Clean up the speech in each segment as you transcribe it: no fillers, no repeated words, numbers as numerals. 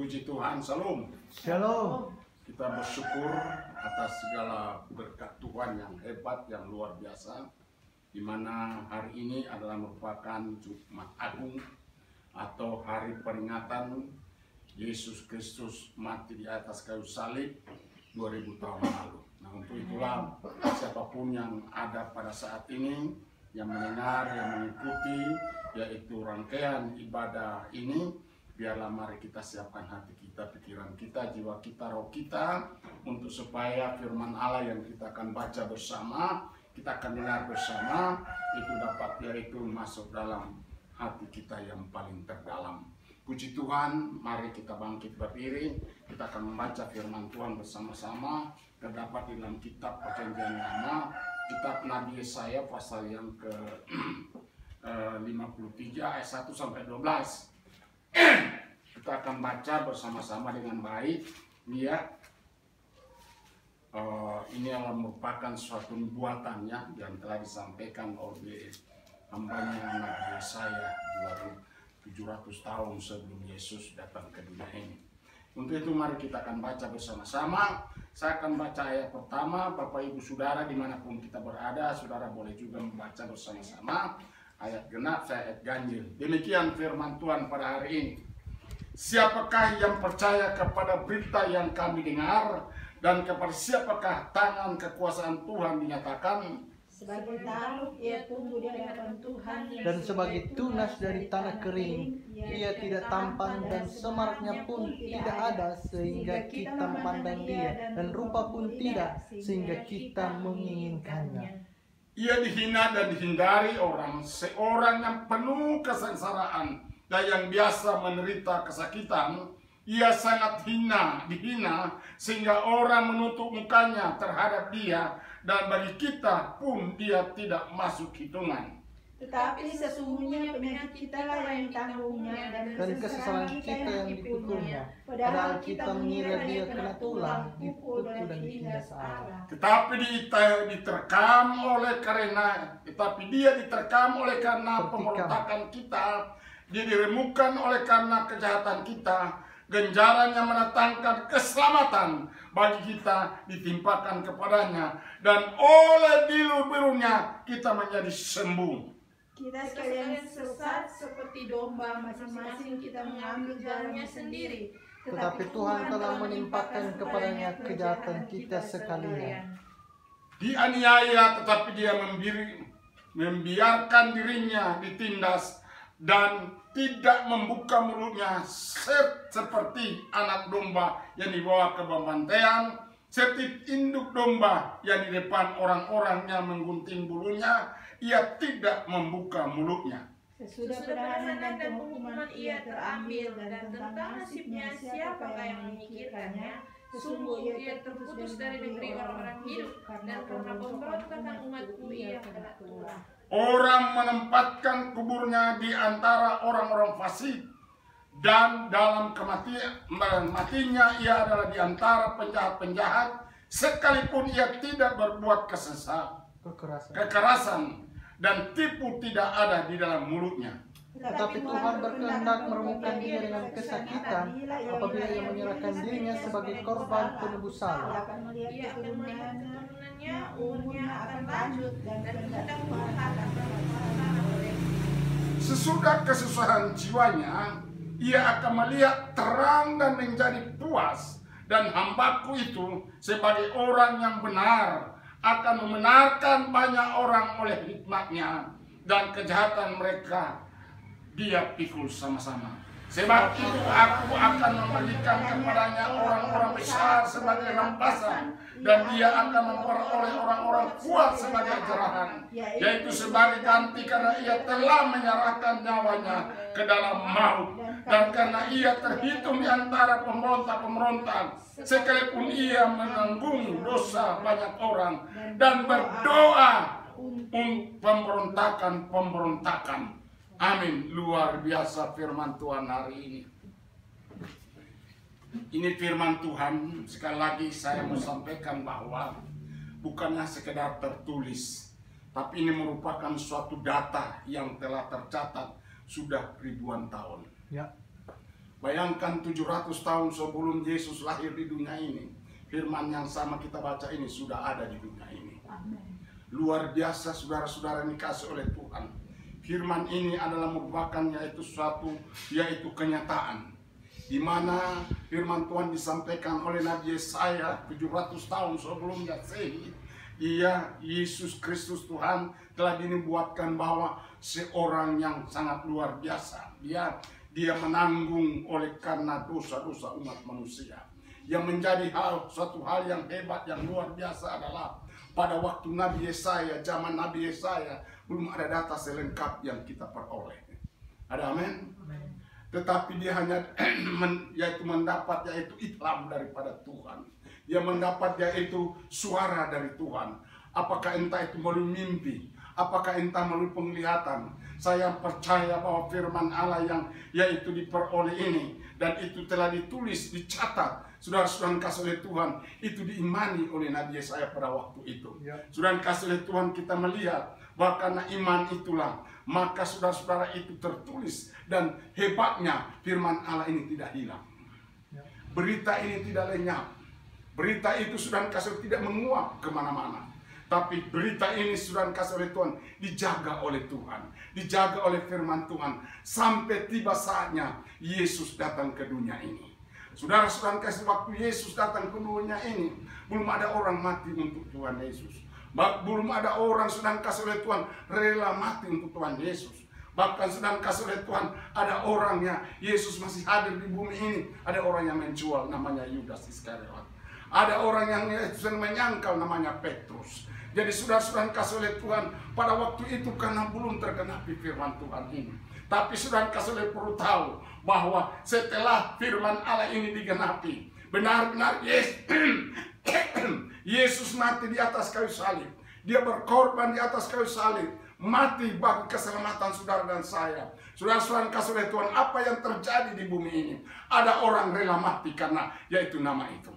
Puji Tuhan, Salam. Shalom. Kita bersyukur atas segala berkat Tuhan yang hebat, yang luar biasa, di mana hari ini adalah merupakan Jumat Agung atau hari peringatan Yesus Kristus mati di atas kayu salib 2000 tahun lalu. Nah, untuk itulah siapapun yang ada pada saat ini, yang mendengar, yang mengikuti, yaitu rangkaian ibadah ini, biarlah mari kita siapkan hati kita, pikiran kita, jiwa kita, roh kita, untuk supaya firman Allah yang kita akan baca bersama, kita akan dengar bersama, itu dapat yaitu masuk dalam hati kita yang paling terdalam. Puji Tuhan, mari kita bangkit berdiri, kita akan membaca firman Tuhan bersama-sama, terdapat di dalam kitab Perjanjian Lama, kitab Nabi Yesaya pasal yang ke 53 ayat 1 sampai 12. Kita akan baca bersama-sama dengan baik. Ini adalah merupakan suatu nubuatannya yang telah disampaikan oleh hambanya Nabi Yesaya 700 tahun sebelum Yesus datang ke dunia ini. Untuk itu mari kita akan baca bersama-sama. Saya akan baca ayat pertama. Bapak Ibu Saudara dimanapun kita berada, Saudara boleh juga membaca bersama-sama. Ayat genap, saya ayat ganjil. Demikian firman Tuhan pada hari ini. Siapakah yang percaya kepada berita yang kami dengar, dan kepada siapakah tangan kekuasaan Tuhan dinyatakan? Sebagai taruh ia tumbuh di hadapan Tuhan, Dan sebagai tunas dari tanah kering, ia tidak tampan dan semaraknya pun tidak ada sehingga kita memandang dia, dan rupa pun tidak sehingga kita menginginkannya. Ia dihina dan dihindari orang, seorang yang penuh kesengsaraan dan yang biasa menderita kesakitan. Ia sangat dihina sehingga orang menutup mukanya terhadap dia, dan bagi kita pun dia tidak masuk hitungan. Tetapi sesungguhnya penyakit kita lah yang ditanggungnya, dan kesalahan kita yang dipikulnya. Padahal kita mengira dia kena tulang, dipukul dan ditindas Allah. Tetapi dia diterkam oleh karena pemberontakan kita, dia diremukkan oleh karena kejahatan kita. Genjarannya mendatangkan keselamatan bagi kita ditimpakan kepadanya, dan oleh bilu-bilunya kita menjadi sembuh. Kita sekalian sesat seperti domba, masing-masing kita mengambil jalannya sendiri. Tetapi Tuhan telah menimpakan kepadanya kejahatan kita sekalian. Dianiaya tetapi dia membiarkan dirinya ditindas, dan tidak membuka mulutnya, seperti anak domba yang dibawa ke pembantaian, seperti induk domba yang di depan orang-orang yang menggunting bulunya, ia tidak membuka mulutnya. Sesudah penahanan dan penghukuman ia terambil, dan tentang nasibnya siapakah yang memikirkannya? Sesungguhnya ia terputus dari negeri orang-orang hidup, dan karena pemberontakan umatku ia kena tulah. Orang menempatkan kuburnya di antara orang-orang fasik, dan dalam matinya ia adalah di antara penjahat-penjahat, sekalipun ia tidak berbuat kekerasan, dan tipu tidak ada di dalam mulutnya. Tetapi Tuhan berkehendak meremukkan dia dengan kesakitan apabila ia menyerahkan dirinya sebagai korban penebus salah. Ia akan melihat keturunannya, umurnya akan lanjut, dan kehendak Tuhan akan terlaksana oleh. Sesudah kesusahan jiwanya, ia akan melihat terang dan menjadi puas, dan hambaku itu sebagai orang yang benar akan membenarkan banyak orang oleh hikmatnya, dan kejahatan mereka dia pikul sama-sama. Sebab itu aku akan memberikan kepadanya orang-orang besar sebagai rampasan, dan dia akan memperoleh orang-orang kuat sebagai jarahan, yaitu sebagai ganti karena ia telah menyerahkan nyawanya ke dalam maut, dan karena ia terhitung di antara pemberontak-pemberontak, sekalipun ia menanggung dosa banyak orang dan berdoa untuk pemberontakan. Amin. Luar biasa firman Tuhan hari ini. Ini firman Tuhan, sekali lagi saya mau sampaikan bahwa bukanlah sekedar tertulis, tapi ini merupakan suatu data yang telah tercatat sudah ribuan tahun. Ya. Bayangkan 700 tahun sebelum Yesus lahir di dunia ini, firman yang sama kita baca ini sudah ada di dunia ini. Luar biasa saudara-saudara yang dikasih oleh Tuhan. Firman ini adalah merupakan yaitu kenyataan. Di mana firman Tuhan disampaikan oleh Nabi Yesaya 700 tahun sebelum Masehi. Yesus Kristus Tuhan telah dinubuatkan bahwa seorang yang sangat luar biasa. Dia menanggung oleh karena dosa-dosa umat manusia. Yang menjadi suatu hal yang hebat, yang luar biasa adalah pada waktu Nabi Yesaya, zaman Nabi Yesaya, belum ada data selengkap yang kita peroleh. Ada amin? Tetapi dia hanya mendapat ilham daripada Tuhan. Dia mendapat yaitu suara dari Tuhan. Apakah entah itu melalui mimpi, apakah entah melalui penglihatan. Saya percaya bahwa firman Allah yang yaitu diperoleh ini, dan itu telah ditulis, dicatat, saudara-saudara kasih oleh Tuhan, itu diimani oleh Nabi Yesaya pada waktu itu. Saudara kasih oleh Tuhan, kita melihat bahwa karena iman itulah, maka saudara-saudara itu tertulis, dan hebatnya firman Allah ini tidak hilang. Berita ini tidak lenyap. Berita itu saudara kasih tidak menguap kemana-mana. Tapi berita ini saudara kasih oleh Tuhan dijaga oleh Tuhan, dijaga oleh firman Tuhan sampai tiba saatnya Yesus datang ke dunia ini. Saudara-saudara kasih, waktu Yesus datang ke dunia ini belum ada orang mati untuk Tuhan Yesus. Belum ada orang saudara kasih oleh Tuhan rela mati untuk Tuhan Yesus. Bahkan saudara kasih oleh Tuhan ada orangnya Yesus masih hadir di bumi ini. Ada orang yang menjual, namanya Yudas Iskariot. Ada orang yang menyangkal, namanya Petrus. Jadi saudara-saudara kasih oleh Tuhan pada waktu itu karena belum tergenapi firman Tuhan ini. Tapi saudara kasih oleh perlu tahu bahwa setelah firman Allah ini digenapi, benar-benar Yesus mati di atas kayu salib. Dia berkorban di atas kayu salib, mati bagi keselamatan saudara dan saya. Saudara-saudara kasih oleh Tuhan, apa yang terjadi di bumi ini? Ada orang rela mati karena yaitu nama itu.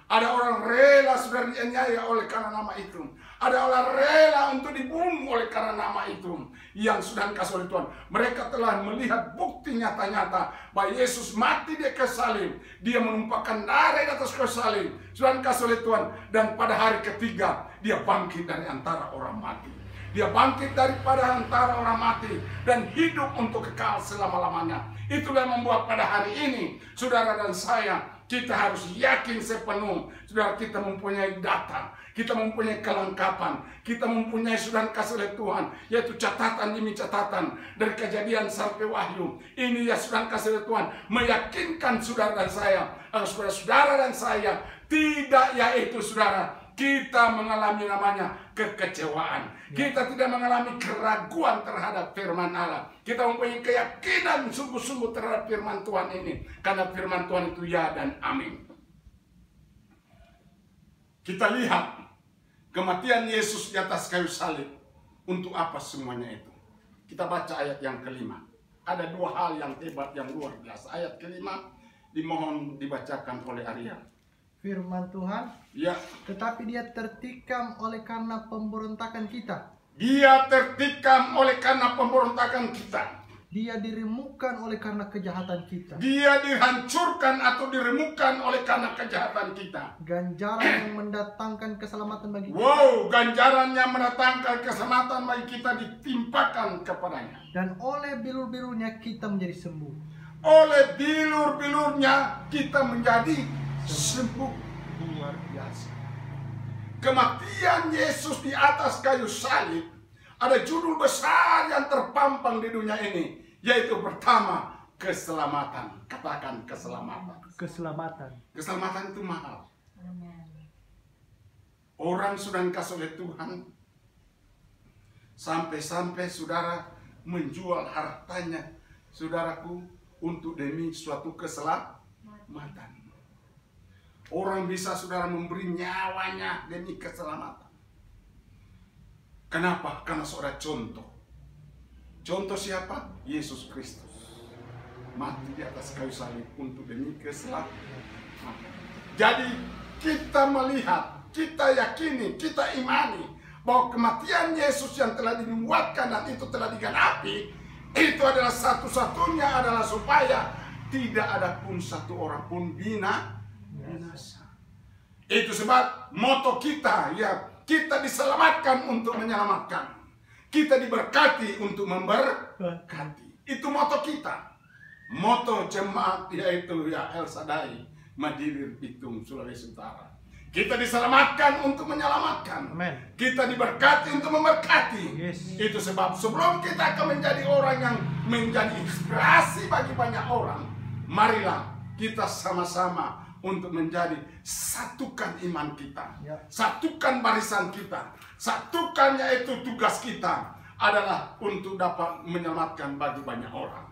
Ada orang rela saudara dianiaya oleh karena nama itu. Ada orang rela untuk dibunuh oleh karena nama itu. Yang sudah dikasih oleh Tuhan, mereka telah melihat bukti nyata-nyata bahwa Yesus mati di kayu salib. Dia menumpahkan darah di atas kayu salib. Sudah dikasih oleh Tuhan, dan pada hari ketiga dia bangkit dari antara orang mati. Dia bangkit daripada antara orang mati dan hidup untuk kekal selama-lamanya. Itulah yang membuat pada hari ini saudara dan saya, kita harus yakin sepenuh, saudara, kita mempunyai data, kita mempunyai kelengkapan, kita mempunyai saudara kasih oleh Tuhan, yaitu catatan demi catatan dari Kejadian sampai Wahyu. Ini ya saudara kasih oleh Tuhan, meyakinkan saudara dan saya, agar saudara dan saya tidak yaitu saudara kita mengalami namanya kekecewaan. Kita tidak mengalami keraguan terhadap firman Allah. Kita mempunyai keyakinan sungguh-sungguh terhadap firman Tuhan ini. Karena firman Tuhan itu ya dan amin. Kita lihat kematian Yesus di atas kayu salib. Untuk apa semuanya itu? Kita baca ayat yang kelima. Ada dua hal yang hebat, yang luar biasa. Ayat kelima dimohon dibacakan oleh Arya. Firman Tuhan, ya. Tetapi dia tertikam oleh karena pemberontakan kita. Dia tertikam oleh karena pemberontakan kita. Dia diremukkan oleh karena kejahatan kita. Dia dihancurkan atau diremukkan oleh karena kejahatan kita. Ganjaran yang mendatangkan keselamatan bagi kita. Wow, ganjaran yang mendatangkan keselamatan bagi kita ditimpakan kepadanya. Dan oleh bilur-bilurnya kita menjadi sembuh. Oleh bilur-bilurnya kita menjadi sembuh. Luar biasa. Kematian Yesus di atas kayu salib, ada judul besar yang terpampang di dunia ini, yaitu pertama, keselamatan. Katakan keselamatan. Keselamatan. Keselamatan itu mahal. Orang sudah dikasih oleh Tuhan, sampai-sampai saudara menjual hartanya, saudaraku, untuk demi suatu keselamatan. Orang bisa saudara memberi nyawanya demi keselamatan. Kenapa? Karena saudara contoh. Contoh siapa? Yesus Kristus. Mati di atas kayu salib untuk demi keselamatan. Jadi kita melihat, kita yakini, kita imani bahwa kematian Yesus yang telah dinubuatkan dan itu telah digenapi, itu adalah satu-satunya adalah supaya tidak ada pun satu orang pun binasa. Itu sebab moto kita, ya, kita diselamatkan untuk menyelamatkan. Kita diberkati untuk memberkati. Itu moto kita. Moto jemaat yaitu ya El Shaddai, Madiwir, Bitung, Sulawesi Utara. Kita diselamatkan untuk menyelamatkan. Amen. Kita diberkati untuk memberkati. Yes. Itu sebab sebelum kita akan menjadi orang yang menjadi inspirasi bagi banyak orang, marilah kita sama-sama untuk menjadi satukan iman kita. Ya. Satukan barisan kita. Satukan yaitu tugas kita adalah untuk dapat menyelamatkan bagi banyak orang.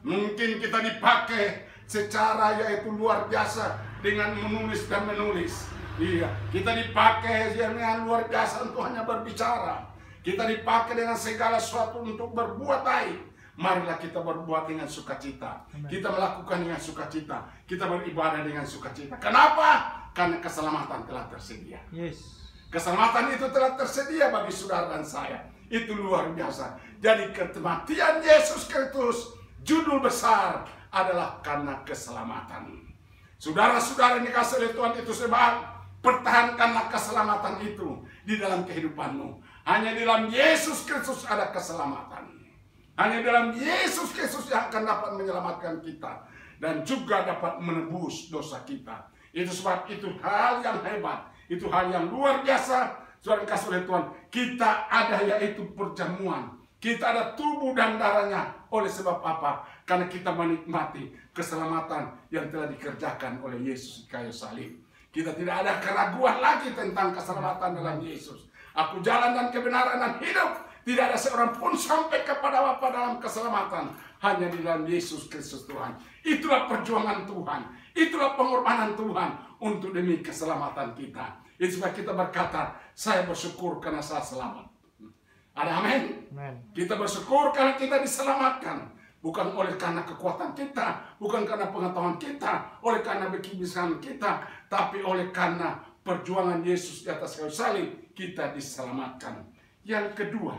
Mungkin kita dipakai secara yaitu luar biasa dengan menulis dan menulis. Iya, kita dipakai dengan luar biasa untuk hanya berbicara. Kita dipakai dengan segala sesuatu untuk berbuat baik. Marilah kita berbuat dengan sukacita. Kita melakukan dengan sukacita. Kita beribadah dengan sukacita. Kenapa? Karena keselamatan telah tersedia. Yes. Keselamatan itu telah tersedia bagi saudara dan saya. Itu luar biasa. Jadi kematian Yesus Kristus, judul besar adalah karena keselamatan. Saudara-saudara yang dikasihi oleh Tuhan, itu sebab pertahankanlah keselamatan itu di dalam kehidupanmu. Hanya di dalam Yesus Kristus ada keselamatan. Hanya dalam Yesus Kristus yang akan dapat menyelamatkan kita dan juga dapat menebus dosa kita. Itu sebab itu hal yang hebat, itu hal yang luar biasa. Saudara kasih oleh Tuhan, kita ada yaitu perjamuan. Kita ada tubuh dan darahnya. Oleh sebab apa? Karena kita menikmati keselamatan yang telah dikerjakan oleh Yesus di kayu salib. Kita tidak ada keraguan lagi tentang keselamatan dalam Yesus. Aku jalan dan kebenaran dan hidup. Tidak ada seorang pun sampai kepada Bapa dalam keselamatan. Hanya di dalam Yesus Kristus Tuhan. Itulah perjuangan Tuhan. Itulah pengorbanan Tuhan untuk demi keselamatan kita. Itu sebab kita berkata, saya bersyukur karena saya selamat. Ada amin? Kita bersyukur karena kita diselamatkan. Bukan oleh karena kekuatan kita, bukan karena pengetahuan kita, oleh karena kebijaksanaan kita, tapi oleh karena perjuangan Yesus di atas kayu salib, kita diselamatkan. Yang kedua,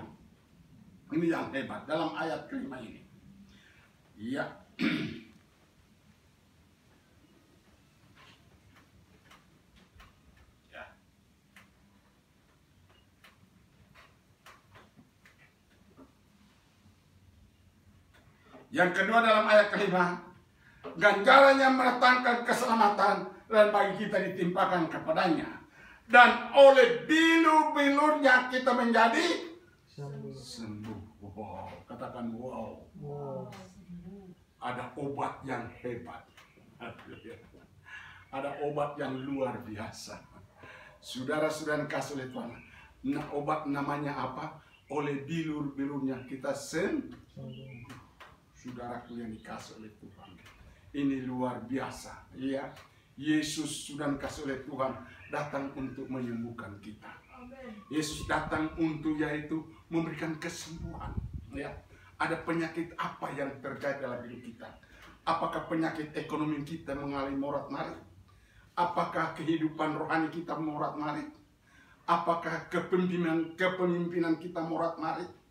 ini yang hebat dalam ayat kelima ini. Ya. Yang kedua dalam ayat kelima, ganjarannya mendatangkan keselamatan dan bagi kita ditimpakan kepadanya. Dan oleh bilur-bilurnya kita menjadi sembuh. Wow, katakan wow. Wow. Ada obat yang hebat. Ada obat yang luar biasa. Saudara-saudara kasih oleh Tuhan. Nah, obat namanya apa? Oleh bilur-bilurnya kita sembuh. Saudaraku yang dikasih oleh Tuhan, ini luar biasa, ya. Yesus sudah dikasih oleh Tuhan datang untuk menyembuhkan kita. Yesus datang untuk yaitu memberikan kesembuhan. Ya, ada penyakit apa yang terjadi dalam hidup kita? Apakah penyakit ekonomi kita mengalami morat-marit? Apakah kehidupan rohani kita morat-marit? Apakah kepemimpinan kita morat-marit?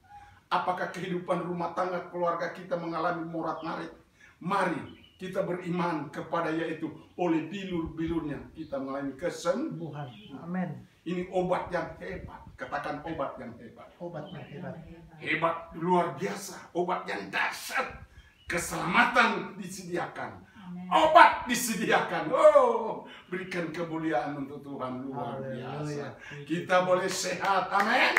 Apakah kehidupan rumah tangga keluarga kita mengalami morat-marit? Mari kita beriman kepada yaitu oleh bilur-bilurnya kita mengalami kesembuhan. Amin. Ini obat yang hebat. Katakan obat yang hebat. Obat yang hebat. Hebat luar biasa. Obat yang dahsyat. Keselamatan disediakan. Obat disediakan. Oh, berikan kemuliaan untuk Tuhan, luar biasa. Kita boleh sehat. Amin.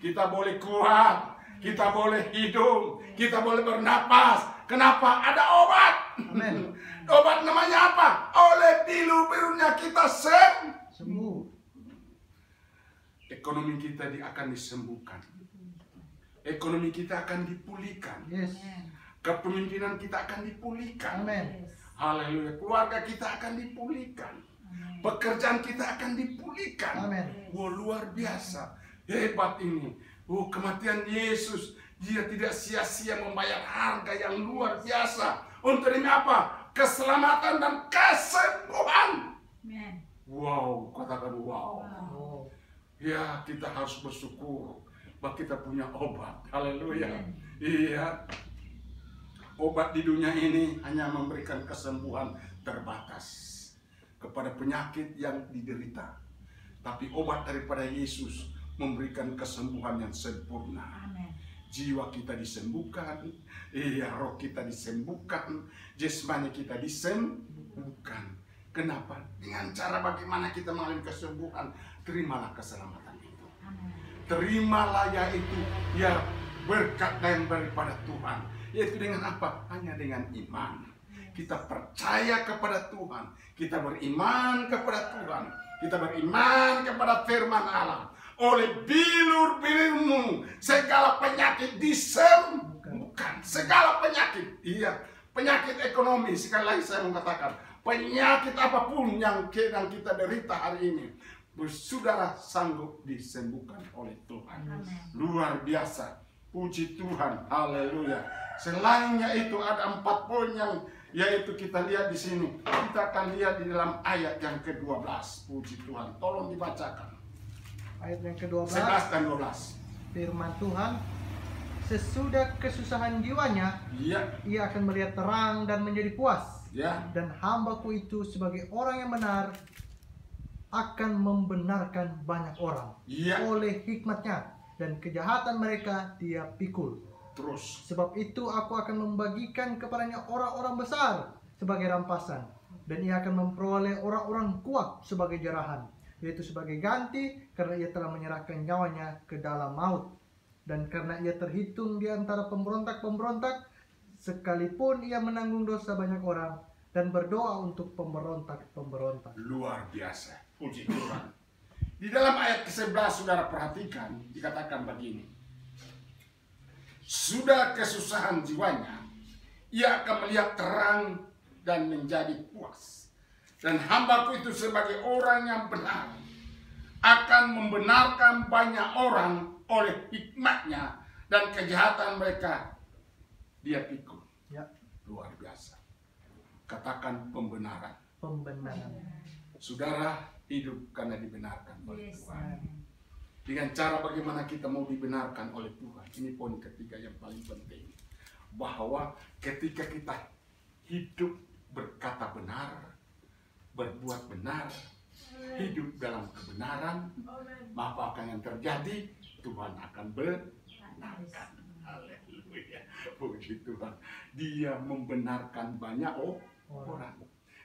Kita boleh kuat. Kita boleh hidup, kita boleh bernapas. Kenapa? Ada obat. Amen. Obat namanya apa? Oleh bilur-bilurnya kita sembuh. Ekonomi kita akan disembuhkan. Ekonomi kita akan dipulihkan. Yes. Kepemimpinan kita akan dipulihkan. Amen. Haleluya. Keluarga kita akan dipulihkan. Pekerjaan kita akan dipulihkan. Amen. Wah, luar biasa. Hebat ini. Oh, kematian Yesus, dia tidak sia-sia membayar harga yang luar biasa. Untuk ini apa? Keselamatan dan kesembuhan. Wow, katakan wow. Ya, kita harus bersyukur bahwa kita punya obat. Haleluya. Iya. obat di dunia ini hanya memberikan kesembuhan terbatas kepada penyakit yang diderita. Tapi obat daripada Yesus memberikan kesembuhan yang sempurna. Amin. Jiwa kita disembuhkan, roh kita disembuhkan, jasmani kita disembuhkan. Kenapa? Dengan cara bagaimana kita mengalami kesembuhan, terimalah keselamatan itu. Amin. Terimalah yaitu berkat yang daripada Tuhan. Yaitu dengan apa? Hanya dengan iman. Kita percaya kepada Tuhan, kita beriman kepada Tuhan, kita beriman kepada firman Allah. Oleh bilur-bilurmu segala penyakit disembuhkan. Segala penyakit, penyakit ekonomi. Sekali lagi saya mau katakan, penyakit apapun yang sedang kita derita hari ini, saudara sanggup disembuhkan oleh Tuhan. Amen. Luar biasa. Puji Tuhan, haleluya. Selainnya itu ada 4 poin yang yaitu kita lihat di sini. Kita akan lihat di dalam ayat yang ke-12. Puji Tuhan, tolong dibacakan. Ayat yang ke-12. 11 dan 12. Firman Tuhan, sesudah kesusahan jiwanya, ia akan melihat terang dan menjadi puas. Dan hambaku itu sebagai orang yang benar akan membenarkan banyak orang oleh hikmatnya, dan kejahatan mereka dia pikul. Terus. Sebab itu aku akan membagikan kepadanya orang-orang besar sebagai rampasan, dan ia akan memperoleh orang-orang kuat sebagai jarahan, yaitu sebagai ganti karena ia telah menyerahkan nyawanya ke dalam maut. Dan karena ia terhitung di antara pemberontak-pemberontak, sekalipun ia menanggung dosa banyak orang dan berdoa untuk pemberontak-pemberontak. Luar biasa. Puji Tuhan. Di dalam ayat ke-11 saudara perhatikan, dikatakan begini. Sudah kesusahan jiwanya, ia akan melihat terang dan menjadi puas. Dan hambaku itu sebagai orang yang benar akan membenarkan banyak orang oleh hikmatnya, dan kejahatan mereka dia pikul. Luar biasa. Katakan pembenaran. Pembenaran. Saudara hidup karena dibenarkan oleh Tuhan. Dengan cara bagaimana kita mau dibenarkan oleh Tuhan. Ini poin ketiga yang paling penting. Bahwa ketika kita hidup berkata benar, berbuat benar, hidup dalam kebenaran, maka akan yang terjadi, Tuhan akan benarkan. Haleluya. Puji Tuhan. Dia membenarkan banyak orang.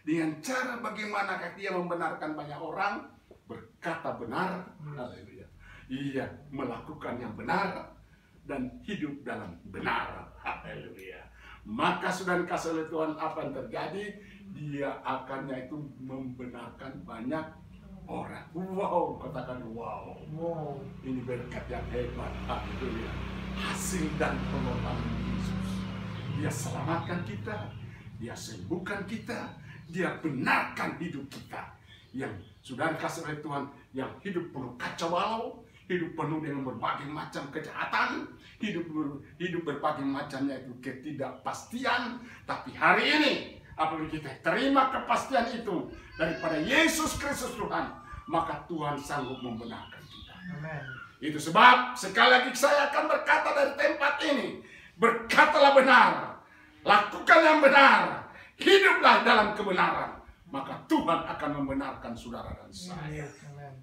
Dengan cara bagaimana dia membenarkan banyak orang, berkata benar, haleluya. Ia melakukan yang benar dan hidup dalam benar, haleluya. Maka sudah dikasih oleh Tuhan, apa yang terjadi? Dia akan yaitu membenarkan banyak orang. Wow, katakan wow. Ini berkat yang hebat, haleluya. Hasil dan pengorbanan Yesus. Dia selamatkan kita, dia sembuhkan kita, dia benarkan hidup kita yang sudah dikasih oleh Tuhan, yang hidup penuh kacau balau, hidup penuh dengan berbagai macam kejahatan, hidup berbagai macamnya itu ketidakpastian. Tapi hari ini apabila kita terima kepastian itu daripada Yesus Kristus Tuhan, maka Tuhan sanggup membenarkan kita. Amen. Itu sebab sekali lagi saya akan berkata dari tempat ini, berkatalah benar, lakukan yang benar, hiduplah dalam kebenaran, maka Tuhan akan membenarkan saudara dan saya.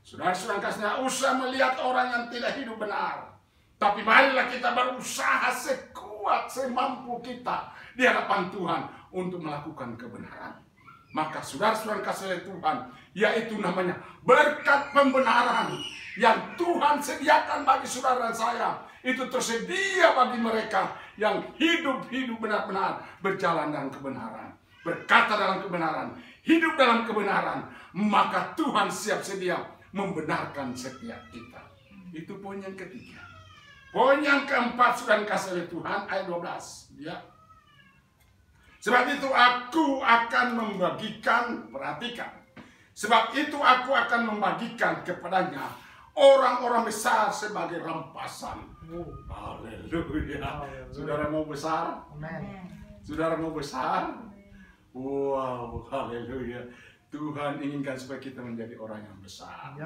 Saudara-saudara kasihnya, usah melihat orang yang tidak hidup benar, tapi marilah kita berusaha sekuat semampu kita di hadapan Tuhan untuk melakukan kebenaran. Maka saudara-saudara kasih Tuhan, yaitu namanya berkat pembenaran yang Tuhan sediakan bagi saudara dan saya, itu tersedia bagi mereka yang hidup benar-benar berjalan dalam kebenaran, berkata dalam kebenaran, hidup dalam kebenaran. Maka Tuhan siap sedia membenarkan setiap kita. Itu poin yang ketiga. Poin yang keempat sudah dikasih oleh Tuhan, ayat 12. Sebab itu aku akan membagikan, perhatikan. Sebab itu aku akan membagikan kepadanya orang-orang besar sebagai rampasan. Haleluya. Saudara mau besar? Amen. Saudara mau besar? Wow, haleluya. Tuhan inginkan supaya kita menjadi orang yang besar.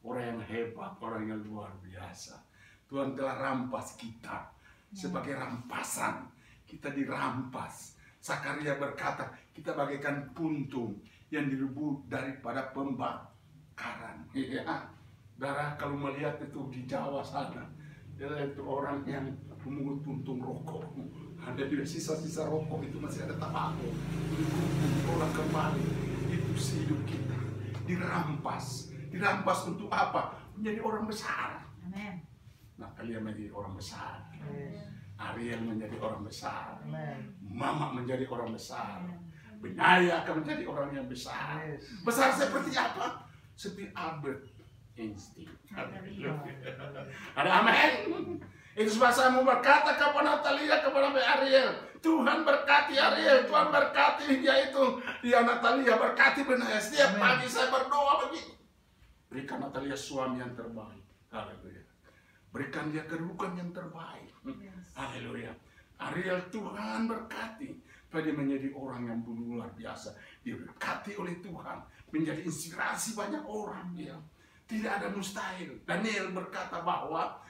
Orang yang hebat, orang yang luar biasa. Tuhan telah rampas kita sebagai rampasan. kita dirampas. Zakaria berkata, kita bagaikan puntung yang direbut daripada pembakaran. Ya, darah kalau melihat itu di Jawa sana, itu orang yang memungut puntung rokok. Ada juga sisa-sisa rokok itu masih ada tabako. Dikumpul kembali. Itu hidup kita dirampas. Dirampas untuk apa? Menjadi orang besar. Amin. Nah, kalian menjadi orang besar. Yes. Ariel menjadi orang besar. Amen. Mama menjadi orang besar. Benyaya akan menjadi orang yang besar. Yes. Besar seperti apa? Seperti Albert Einstein. Ada amin. Itu sebab saya mau berkata kepada Natalia, kepada Ariel, Tuhan berkati Ariel, Tuhan berkati dia itu, dia Natalia berkati Benaya. Setiap pagi saya berdoa begitu. Berikan Natalia suami yang terbaik. Haleluya. Berikan dia kedudukan yang terbaik. Haleluya. Ariel, Tuhan berkati. Supaya dia menjadi orang yang luar biasa. Diberkati oleh Tuhan. Menjadi inspirasi banyak orang. Ya. Tidak ada mustahil. Daniel berkata bahwa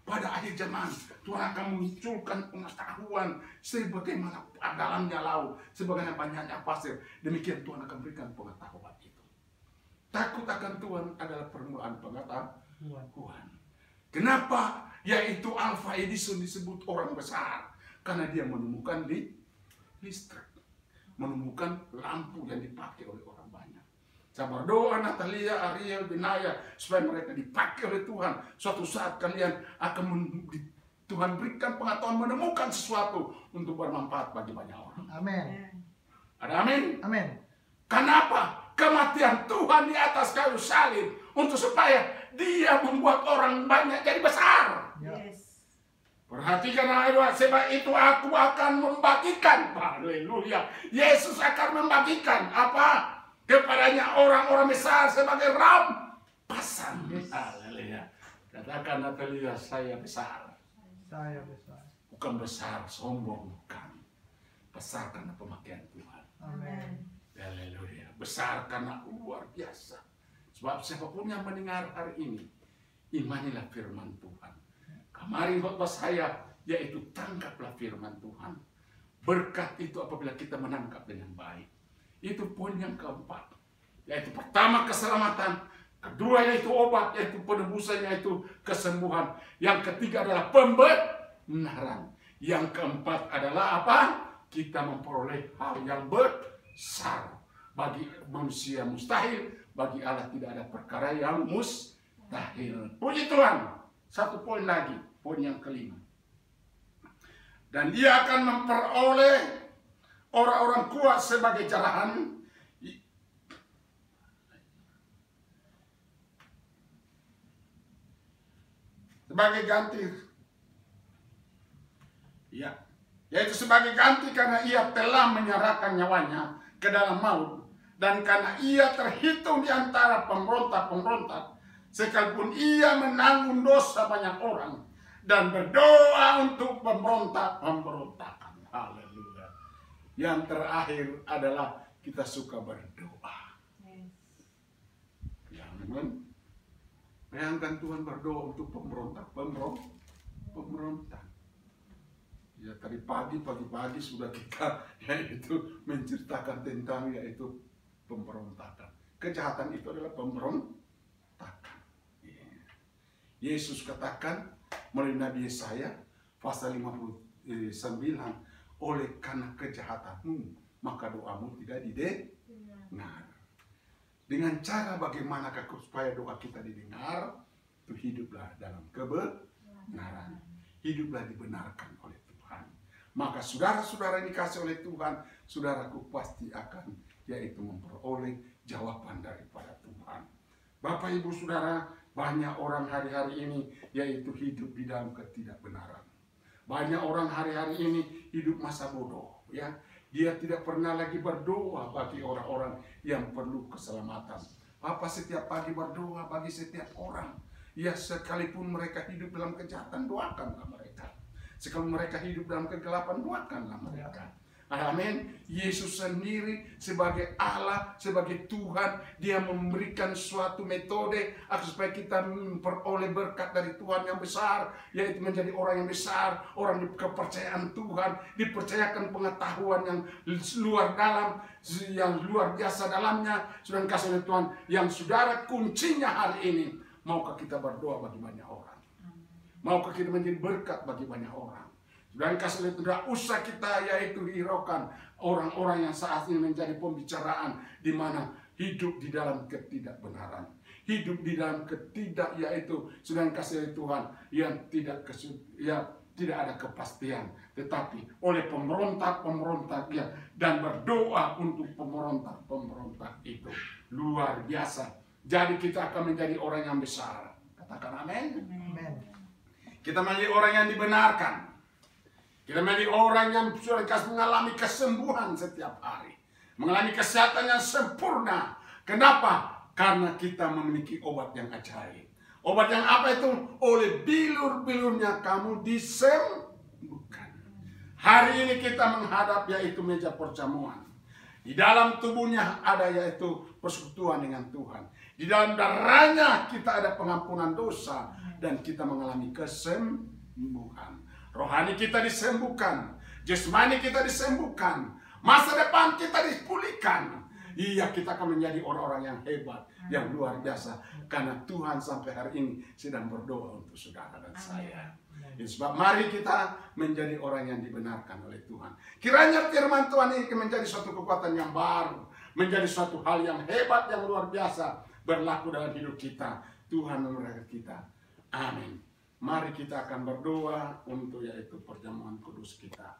pada akhir zaman Tuhan akan munculkan pengetahuan sebagaimana dalamnya laut, sebagaimana banyaknya pasir. Demikian Tuhan akan berikan pengetahuan itu. Takut akan Tuhan adalah permulaan pengetahuan. Kenapa? Yaitu Alpha Edison disebut orang besar. Karena dia menemukan listrik. Menemukan lampu yang dipakai oleh orang banyak. Saya berdoa Natalia, Ariel, Benaya, supaya mereka dipakai oleh Tuhan. Suatu saat kalian akan Tuhan berikan pengetahuan menemukan sesuatu untuk bermanfaat bagi banyak orang. Amin. Ada amin? Amin. Kenapa? Kematian Tuhan di atas kayu salib untuk supaya dia membuat orang banyak jadi besar. Yes. Perhatikan ayat, sebab itu aku akan membagikan. Haleluya. Yesus akan membagikan apa? Kepadanya orang-orang besar sebagai rampasan. Yes. Haleluya. Katakan Natalia, saya besar. Saya besar. Bukan besar sombong, bukan. Besar karena pemakaian Tuhan. Amin. Haleluya. Besar karena luar biasa. Sebab siapapun yang mendengar hari ini, imanilah firman Tuhan. Kemarin khotbah saya, yaitu tangkaplah firman Tuhan. Berkat itu apabila kita menangkap dengan baik. Itu poin yang keempat. Yaitu pertama keselamatan. Kedua yaitu obat, yaitu penebusan, yaitu kesembuhan. Yang ketiga adalah pembenaran. Yang keempat adalah apa? Kita memperoleh hal yang besar. Bagi manusia mustahil, bagi Allah tidak ada perkara yang mustahil. Puji Tuhan. Satu poin lagi, poin yang kelima. Dan dia akan memperoleh orang-orang kuat sebagai jarahan. Sebagai ganti. Ya. Yaitu sebagai ganti karena ia telah menyerahkan nyawanya ke dalam maut. Dan karena ia terhitung di antara pemberontak-pemberontak. Sekalipun ia menanggung dosa banyak orang. Dan berdoa untuk pemberontak-pemberontakan. Haleluya. Yang terakhir adalah kita suka berdoa. Ya, teman. Bayangkan Tuhan berdoa untuk pemberontak. Ya, tadi pagi sudah kita yaitu menceritakan tentang yaitu pemberontakan. Kejahatan itu adalah pemberontakan. Ya. Yesus katakan melalui Nabi Yesaya pasal 59, oleh karena kejahatanmu maka doamu tidak didengar. Dengan cara bagaimanakah supaya doa kita didengar? Itu hiduplah dalam kebenaran. Hiduplah dibenarkan oleh Tuhan. Maka saudara-saudara yang dikasih oleh Tuhan, saudaraku pasti akan yaitu memperoleh jawaban daripada Tuhan. Bapak Ibu Saudara, banyak orang hari-hari ini yaitu hidup di dalam ketidakbenaran. Banyak orang hari-hari ini hidup masa bodoh, ya. Dia tidak pernah lagi berdoa bagi orang-orang yang perlu keselamatan. Apa setiap pagi berdoa bagi setiap orang. Ya, sekalipun mereka hidup dalam kejahatan, doakanlah mereka. Sekalipun mereka hidup dalam kegelapan, doakanlah mereka. Amin. Yesus sendiri sebagai Allah, sebagai Tuhan, dia memberikan suatu metode supaya kita memperoleh berkat dari Tuhan yang besar, yaitu menjadi orang yang besar, orang di kepercayaan Tuhan, dipercayakan pengetahuan yang luar dalam, yang luar biasa dalamnya. Saudara kasih oleh Tuhan, yang saudara kuncinya hari ini, maukah kita berdoa bagi banyak orang? Maukah kita menjadi berkat bagi banyak orang? Dan kasih lihat, tidak usah kita yaitu hiraukan orang-orang yang saat ini menjadi pembicaraan, di mana hidup di dalam ketidakbenaran, hidup di dalam yaitu sedang kasih lihat Tuhan yang tidak ada kepastian, tetapi oleh pemberontak ya, dan berdoa untuk pemberontak itu luar biasa. Jadi kita akan menjadi orang yang besar. Katakan amin. Kita menjadi orang yang dibenarkan. Kita menjadi orang yang sudah mengalami kesembuhan setiap hari. Mengalami kesehatan yang sempurna. Kenapa? Karena kita memiliki obat yang ajaib. Obat yang apa itu? Oleh bilur-bilurnya kamu disembuhkan. Hari ini kita menghadap yaitu meja perjamuan. Di dalam tubuhnya ada yaitu persekutuan dengan Tuhan. Di dalam darahnya kita ada pengampunan dosa. Dan kita mengalami kesembuhan. Rohani kita disembuhkan, jasmani kita disembuhkan, masa depan kita dipulihkan. Iya, kita akan menjadi orang-orang yang hebat, yang luar biasa. Karena Tuhan sampai hari ini sedang berdoa untuk saudara dan saya. Sebab mari kita menjadi orang yang dibenarkan oleh Tuhan. Kiranya firman Tuhan ini menjadi suatu kekuatan yang baru, menjadi suatu hal yang hebat, yang luar biasa berlaku dalam hidup kita. Tuhan memberkati kita. Amin. Mari kita akan berdoa untuk yaitu perjamuan kudus kita.